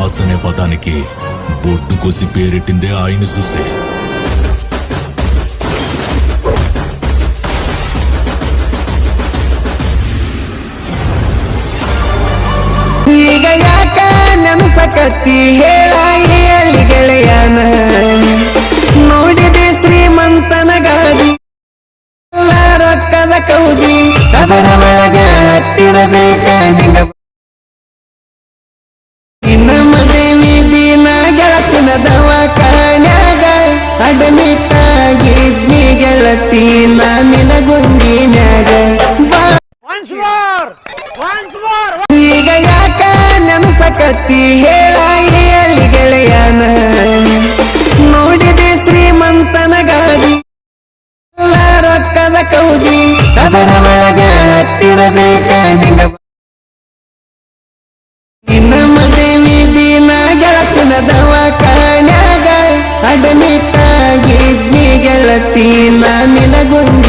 Boss అనే పదానికి బొడ్డు కోసి పేరెట్టిందే ఆయన చూసే. ಈಗ ಯಾಕ ನೆನಸಕತ್ತಿ ಹೇಳ ಹೇಳಿ ಗೆಳೆಯನ, ನೋಡಿದೆ ಶ್ರೀಮಂತನ ಗಾದಿ ಎಲ್ಲ ರೊಕ್ಕದ ಕೌದಿ, ಅದರ ಒಳಗ ಹತ್ತಿರಬೇಕ ನಿಂಗ ಇನ್ನ ಮದುವೆ ದಿನ ಗೆಳತಿನ ದವಾಖಾನ್ಯಾಗ ಅಡ್ಮಿಟ್ ಆಗಿದ್ನಿ ಗೆಳತಿ ನಾನಿನ ಗುಂಗಿನ್ಯಾಗ. ಈಗ ಯಾಕ ನೆನಸಕತ್ತಿ ಹೇಳ ಹೇಳಿ ಗೆಳೆಯನ, ನೋಡಿದೆ ಶ್ರೀಮಂತನ ಗಾದಿ ಎಲ್ಲ ರೊಕ್ಕದ ಕೌದಿ, ಅದರ ಒಳಗ ಹತ್ತಿರಬೇಕ ನಿಂಗ ಇನ್ನ ಮದುವೆ ದಿನ ಗೆಳತಿನ ದವಾಖಾನ್ಯಾಗ ಅಡ್ಮಿಟ್ ಆಗಿದ್ನಿ ಗೆಳತಿ ನಾನಿನ ಗುಂಗಿ